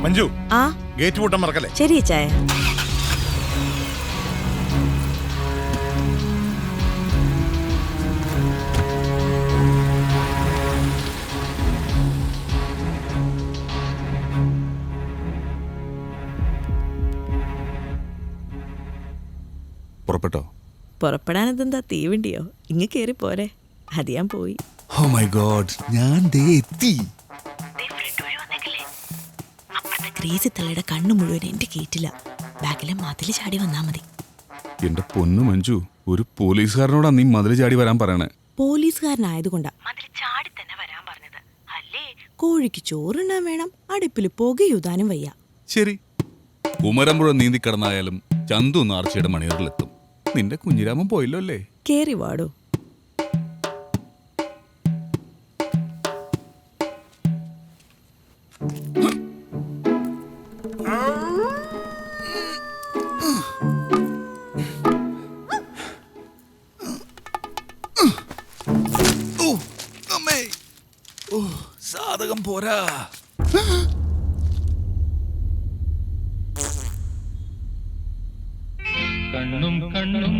മഞ്ജു, ആ ഗേറ്റ് പൂട്ടാൻ മറക്കല്ലേ? ശരി ചായ. പുറപ്പെട്ടോ? പുറപ്പെടാൻ ഇതെന്താ തീവണ്ടിയോ? ഇങ്ങ് കേറി പോരെ. അത് ഞാൻ പോയി. ഓ മൈ ഗോഡ്, ഞാൻ ദേ എത്തി. ക്രേസി തള്ളയുടെ കണ്ണു മുഴുവൻ എന്റെ കേറ്റില്ല. ബാക്കിലെ മതില് ചാടി വന്നാ മതി. എന്റെ പൊന്നു മഞ്ജു, ഒരു പോലീസുകാരനോടാ നീ മതില് ചാടി വരാൻ പറയണേ. പോലീസുകാരനായതുകൊണ്ടാ മതില് ചാടി തന്നെ വരാൻ പറഞ്ഞത്. അല്ലേ കോഴിക്ക് ചോറുണ്ണാൻ വേണം, അടുപ്പില് പുകയൂതാനും വയ്യ. ശരി, കുമരമ്പുഴ നീന്തി കിടന്നായാലും ചന്തു നാർച്ചയുടെ മണിയൂരിലെത്തും. നിന്റെ കുഞ്ഞിരാമൻ പോയില്ലോ അല്ലേ? കേറി വാടോ. സാധകം പോരാ. കണ്ണും കണ്ണും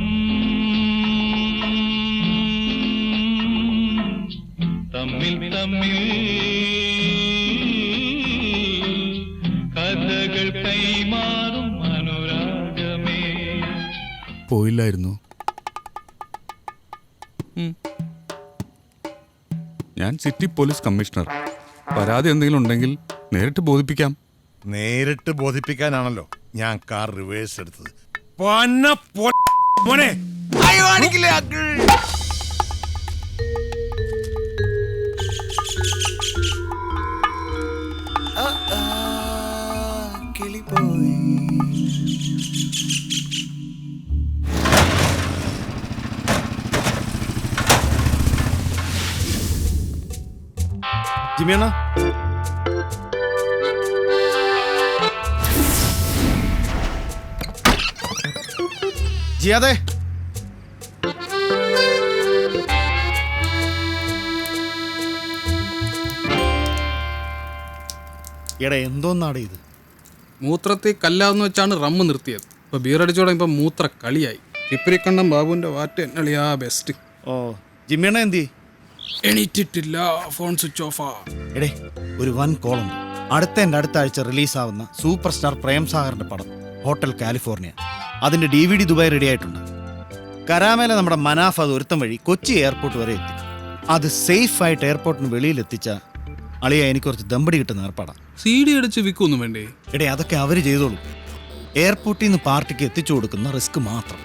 തമ്മിൽ തമ്മിൽ കഥകൾ കൈമാറും അനുരാഗമേ. പോയില്ലായിരുന്നു. ഞാൻ സിറ്റി പോലീസ് കമ്മീഷണർ. പരാതി എന്തെങ്കിലും ഉണ്ടെങ്കിൽ നേരിട്ട് ബോധിപ്പിക്കാം. നേരിട്ട് ബോധിപ്പിക്കാനാണല്ലോ ഞാൻ കാർ റിവേഴ്സ് എടുത്തത്. മോനെ ജിമിയണ്ണ, ജിയാദേ, എടാ എന്തോന്നാടെ ഇത്? മൂത്രത്തിൽ കല്ലാന്ന് വെച്ചാണ് റമ്മ് നിർത്തിയത്. ഇപ്പൊ ബീറടിച്ചോടെ ഇപ്പൊ മൂത്ര കളിയായി. ഇപ്പരിക്കണ്ണം ബാബുവിന്റെ വാറ്റ് എന്നളിയാ ബെസ്റ്റ്. ഓ, ജിമ്മിയണ്ണ എന്തി? എണീറ്റിട്ടില്ല, ഫോൺ സ്വിച്ച് ഓഫാ. എടേ, ഒരു വൻ കോളുണ്ട്. അടുത്ത ആഴ്ച റിലീസാവുന്ന സൂപ്പർ സ്റ്റാർ പ്രേം സാഗറിന്റെ പടം ഹോട്ടൽ കാലിഫോർണിയ. അതിന്റെ DVD ദുബായ് റെഡി ആയിട്ടുണ്ട്. കരാമേല നമ്മുടെ മനാഫ് അത് ഒരുത്തം വഴി കൊച്ചി എയർപോർട്ട് വരെ എത്തി. അത് സേഫ് ആയിട്ട് എയർപോർട്ടിന് വെളിയിലെത്തിച്ച അളിയ എനിക്ക് കുറച്ച് ദമ്പടി കിട്ടുന്ന ഏർപ്പാടാ. CD അടിച്ച് വിൽക്കൊന്നും വേണ്ടേ? എടേ, അതൊക്കെ അവര് ചെയ്തോളൂ. എയർപോർട്ടിൽ നിന്ന് പാർട്ടിക്ക് എത്തിച്ചു കൊടുക്കുന്ന റിസ്ക് മാത്രം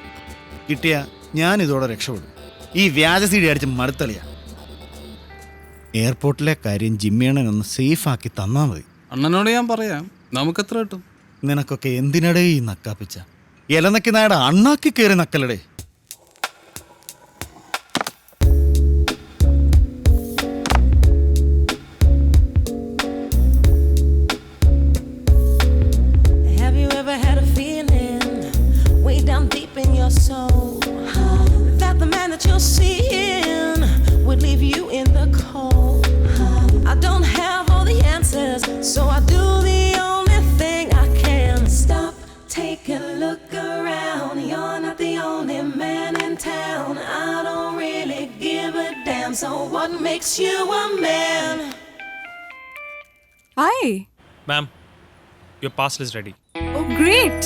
കിട്ടിയ ഞാൻ ഇതോടെ രക്ഷപ്പെടും. ഈ വ്യാജ CD അടിച്ച് മടുത്തളിയ. എയർപോർട്ടിലെ കാര്യം ജിമ്മിയണ്ണനൊന്ന് സേഫ് ആക്കി തന്നാ മതി. അണ്ണനോട് ഞാൻ പറയാം. നമുക്കെത്ര കിട്ടും? നിനക്കൊക്കെ എന്തിനടേ ഈ നക്കാപ്പിച്ച? ഇലനക്കി നായുടെ അണ്ണാക്കി കയറി നക്കലടേ. Have you ever had a feeling way down deep in your soul that the man that you're seeing would leave you in the cold? I don't have all the answers, so I do the only thing I can. Stop, take a look around. You're not the only man in town. I don't really give a damn. So what makes you a man? Hi. Ma'am, your parcel is ready. Oh, great.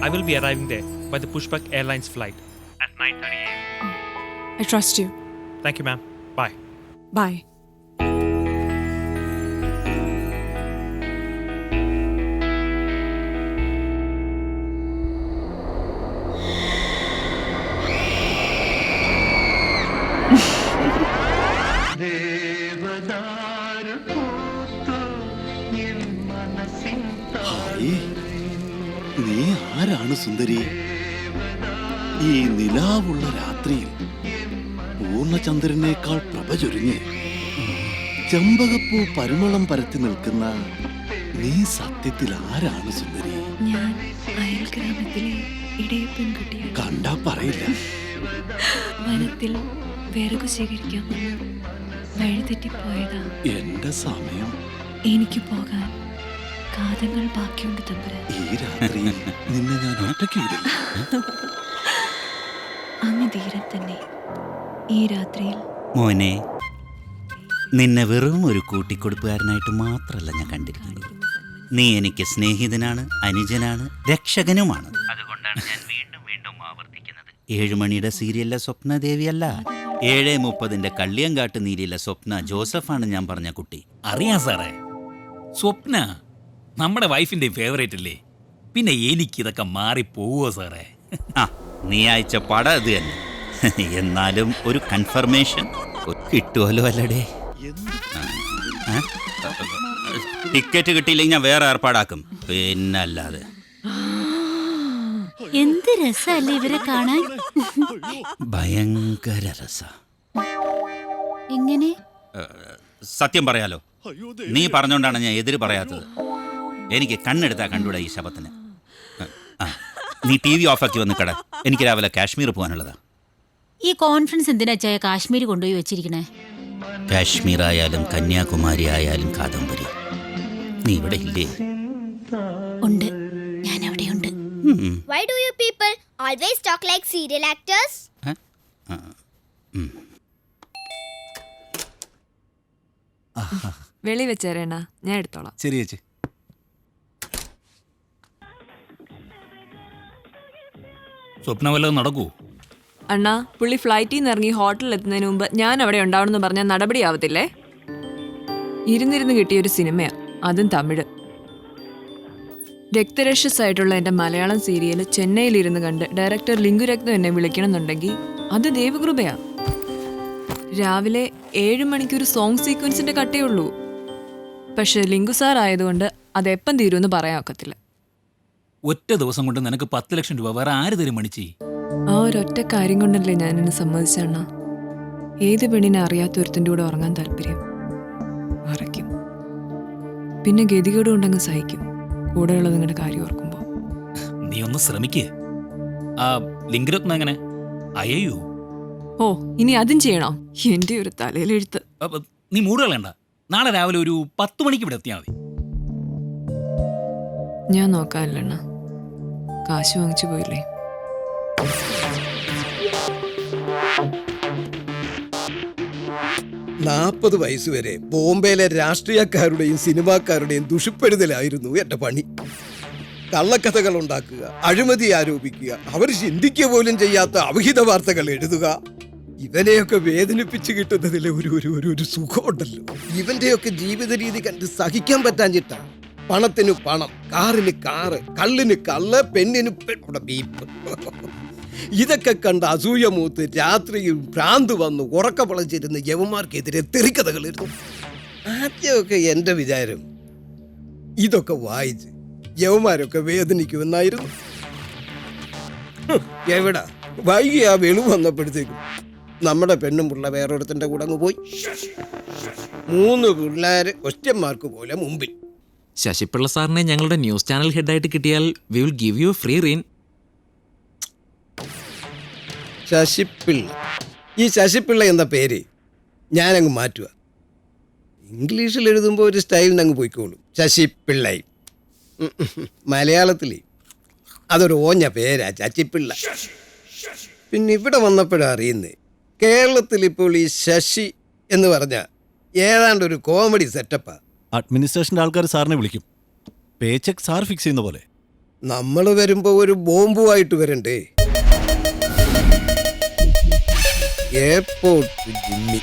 I will be arriving there by the Pushpak Airlines flight at 9:30 a.m. I trust you. Thank you, ma'am. Bye. Bye. നീ ആരാണ് സുന്ദരി? ഈ നിലാവുള്ള രാത്രിയിൽ പൂർണ്ണചന്ദ്രനേക്കാൾ പ്രഭ ചൊരിഞ്ഞ് ചെമ്പകപ്പൂ പരിമളം പരത്തി നിൽക്കുന്ന നീ സത്യത്തിൽ ആരാണ് സുന്ദരി? ഞാൻ അയൽ ഗ്രാമത്തിലെ ഇടയ പെൺകുട്ടിയാണ്. കണ്ടാ പറയില്ല. വനത്തിൽ വിറകു ശേഖരിക്കാൻ വഴിതെറ്റിപ്പോയതാ. എന്റെ സമയം എനിക്ക് പോകാൻ കാതങ്ങൾ ബാക്കിയുണ്ട് തമ്പുരാൻ. ഈ രാത്രി നിന്നെ ഞാൻ ഒറ്റയ്ക്ക് വിടില്ല. അങ്ങ് ധീരൻ തന്നെ. ഈ രാത്രിയിൽ മോനെ, നിന്നെ വെറും ഒരു കൂട്ടിക്കൊടുപ്പുകാരനായിട്ട് മാത്രമല്ല ഞാൻ കണ്ടിരിക്കുന്നത്. നീ എനിക്ക് സ്നേഹിതനാണ്, അനുജനാണ്, രക്ഷകനുമാണ്. അതുകൊണ്ടാണ് ഞാൻ വീണ്ടും വീണ്ടും ആവർത്തിക്കുന്നത്. 7 മണിയുടെ സീരിയലിലെ സ്വപ്നദേവിയല്ല, 7:30 കള്ളിയങ്കാട്ട് നീരിയിലെ സ്വപ്ന ജോസഫാണ് ഞാൻ പറഞ്ഞ കുട്ടി. അറിയാം സാറേ, സ്വപ്ന നമ്മുടെ വൈഫിന്റെ ഫേവറേറ്റ് അല്ലേ. പിന്നെ എനിക്കിതൊക്കെ മാറിപ്പോവോ സാറേ? ആ, നീ അയച്ച പടം അത് തന്നെ. എന്നാലും ഒരു കൺഫർമേഷൻ കിട്ടുമല്ലോ അല്ലടേ. ടിക്കറ്റ് കിട്ടിയില്ലെങ്കിൽ ഞാൻ വേറെ ഏർപ്പാടാക്കും. പിന്നല്ലാതെ എന്ത് രസല്ലേ ഇവരെ കാണാൻ. ഭയങ്കര രസ. എങ്ങനെ? സത്യം പറയാലോ, നീ പറഞ്ഞോണ്ടാണ് ഞാൻ എതിര് പറയാത്തത്. എനിക്ക് കണ്ണെടുത്താ കണ്ടൂടാ ഈ ശബത്തിന്. നീ TV ഓഫാക്കി വന്ന് കട. എനിക്ക് രാവിലെ കാശ്മീർ പോകാനുള്ളതാ. ഈ കോൺഫറൻസ് എന്തിനാ ചായ കാശ്മീർ കൊണ്ടുപോയി വെച്ചിരിക്കണേ? കാശ്മീർ ആയാലും കന്യാകുമാരി ആയാലും കാദംബരി, നീ ഇവിടെ ഇല്ലേ? ഉണ്ട്, ഞാൻ അവിടെയുണ്ട്. Why do you people always talk like serial actors? വെളി വെച്ചേരേണ, ഞാൻ എടുത്തോളാം. ശരി ചേച്ചി. സ്വപ്ന വല്ലതും നടക്കൂ? അണ്ണാ, പുള്ളി ഫ്ലൈറ്റിൽ നിന്ന് ഇറങ്ങി ഹോട്ടലിൽ എത്തുന്നതിന് മുമ്പ് ഞാൻ അവിടെ ഉണ്ടാവണമെന്ന് പറഞ്ഞാൽ നടപടിയാവത്തില്ലേ? ഇരുന്നിരുന്ന് കിട്ടിയൊരു സിനിമയാ, അതും തമിഴ്. രക്തരക്ഷസായിട്ടുള്ള എൻ്റെ മലയാളം സീരിയൽ ചെന്നൈയിലിരുന്ന് കണ്ട് ഡയറക്ടർ ലിംഗുരക്തം എന്നെ വിളിക്കണമെന്നുണ്ടെങ്കിൽ അത് ദൈവകൃപയാ. രാവിലെ 7 മണിക്കൊരു സോങ് സീക്വൻസിന്റെ കട്ടേ ഉള്ളൂ. പക്ഷെ ലിംഗു സാർ ആയതുകൊണ്ട് അതെപ്പം തീരുമെന്ന് പറയാൻ ഒക്കത്തില്ല. ഒറ്റ ദിവസം കൊണ്ട് നിനക്ക് 10 ലക്ഷം രൂപ വേറെ ആര് തരും മണിച്ചി? ആ ഒരൊറ്റ കാര്യം കൊണ്ടല്ലേ ഞാൻ എന്നെ സമ്മതിച്ചണ്ണ. ഏത് പെണ്ണിനെ അറിയാത്തൊരുത്തിൻ്റെ കൂടെ ഉറങ്ങാൻ താല്പര്യം. മറയ്ക്കും, പിന്നെ ഗതികേട് കൊണ്ടങ്ങ് സഹിക്കും, കൂടെയുള്ളത് നിങ്ങളുടെ കാര്യം ഓർക്കുമ്പോൾ. നീ ഒന്ന് ശ്രമിക്കേ. ആ ലിംഗരത്നം എങ്ങനെ അയ്യോ? ഓ, ഇനി അതും ചെയ്യണോ? എൻ്റെ ഒരു തലയിലെഴുത്ത്. നീ മൂടുകളേണ്ട. നാളെ രാവിലെ ഒരു 10 മണിക്ക് ഇവിടെ എത്തിയാൽ മതി. ഞാൻ നോക്കാനില്ലണ്ണ, കാശ് വാങ്ങിച്ചു പോയില്ലേ. നാൽപ്പത് വയസ്സുവരെ ബോംബെയിലെ രാഷ്ട്രീയക്കാരുടെയും സിനിമാക്കാരുടെയും ദുഷിപ്പെടുത്തലായിരുന്നു എൻ്റെ പണി. കള്ളക്കഥകൾ ഉണ്ടാക്കുക, അഴിമതി ആരോപിക്കുക, അവർ ചിന്തിക്കുക പോലും ചെയ്യാത്ത അവിഹിത വാർത്തകൾ എഴുതുക. ഇവനെയൊക്കെ വേദനിപ്പിച്ച് കിട്ടുന്നതിൽ ഒരു സുഖമുണ്ടല്ലോ. ഇവന്റെയൊക്കെ ജീവിത രീതി കണ്ട് സഹിക്കാൻ പറ്റാഞ്ഞിട്ടാണ്. പണത്തിന് പണം, കാറിന് കാറ്, കള്ളിന് കള്ള്, പെണ്ണിന് ബീപ്പ്. ഇതൊക്കെ കണ്ട് അസൂയ മൂത്ത് രാത്രിയിൽ ഭ്രാന്ത് വന്ന് ഉറക്കപ്പളച്ചിരുന്ന യവന്മാർക്കെതിരെ തെറിക്കഥകൾ എഴുതും. ആദ്യമൊക്കെ എൻ്റെ വിചാരം ഇതൊക്കെ വായിച്ച് യവന്മാരൊക്കെ വേദനിക്കുമെന്നായിരുന്നു. എവിടാ, വൈകി ആ വെളു വന്നപ്പോഴത്തേക്കും നമ്മുടെ പെണ്ണും പിള്ള വേറൊരുത്തൻ്റെ കൂടെ അങ്ങ് പോയി. 3 പിള്ളേര് ക്വസ്റ്റ്യന്മാർക്ക് പോലെ മുമ്പിൽ. ശശിപിള്ള സാറിനെ ഞങ്ങളുടെ ന്യൂസ് ചാനൽ ഹെഡായിട്ട് കിട്ടിയാൽ we will give you free rein. Sasipillai, ഈ ശശിപിള്ള എന്ന പേര് ഞാനങ്ങ് മാറ്റുക. ഇംഗ്ലീഷിൽ എഴുതുമ്പോൾ ഒരു സ്റ്റൈലിനങ്ങ് പോയിക്കോളും, ശശിപിള്ളൈ. മലയാളത്തിൽ അതൊരു ഓഞ്ഞ പേരാ, ശശിപിള്ള. പിന്നെ ഇവിടെ വന്നപ്പോഴാണ് അറിയുന്നത്, കേരളത്തിൽ ഇപ്പോൾ ഈ ശശി എന്ന് പറഞ്ഞാൽ ഏതാണ്ട് ഒരു കോമഡി സെറ്റപ്പാ. അഡ്മിനിസ്ട്രേഷൻ്റെ ആൾക്കാർ സാറിനെ വിളിക്കും, പേ ചെക്ക് സാർ ഫിക്സ് ചെയ്യുന്ന പോലെ. നമ്മൾ വരുമ്പോൾ ഒരു ബോംബുമായിട്ട് വരണ്ടേ. Airport Jimmy.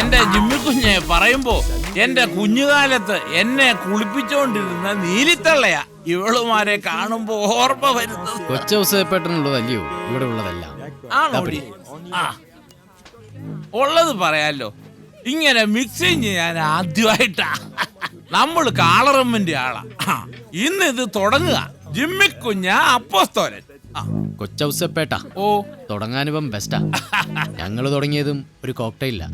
എന്റെ ജിമ്മിക്കുഞ്ഞെ പറയുമ്പോ എന്റെ കുഞ്ഞുകാലത്ത് എന്നെ കുളിപ്പിച്ചോണ്ടിരുന്ന നീലിത്തള്ളയാ. ഇവളുമാരെ കാണുമ്പോ ഓർമ്മ വരുന്നത്. കൊച്ചൗസേപ്പേട്ടനുള്ളതല്ലയോ ഇവിടെ ഉള്ളതെല്ലാം. ആണോ? ആ ഉള്ളത് പറയാലോ, ഇങ്ങനെ മിക്സിങ് ഞാൻ ആദ്യമായിട്ടാ. നമ്മൾ കാളറമ്മിന്റെ ആളാ. ഇന്ന് ഇത് തുടങ്ങുക. ജിമ്മിക്കുഞ്ഞ അപ്പോസ്തോലൻ. കൊച്ചൗസേപ്പേട്ട ഓ തുടങ്ങാനിപ്പം ബെസ്റ്റാ. ഞങ്ങൾ തുടങ്ങിയതും ഒരു കോക്ടെയില്ല.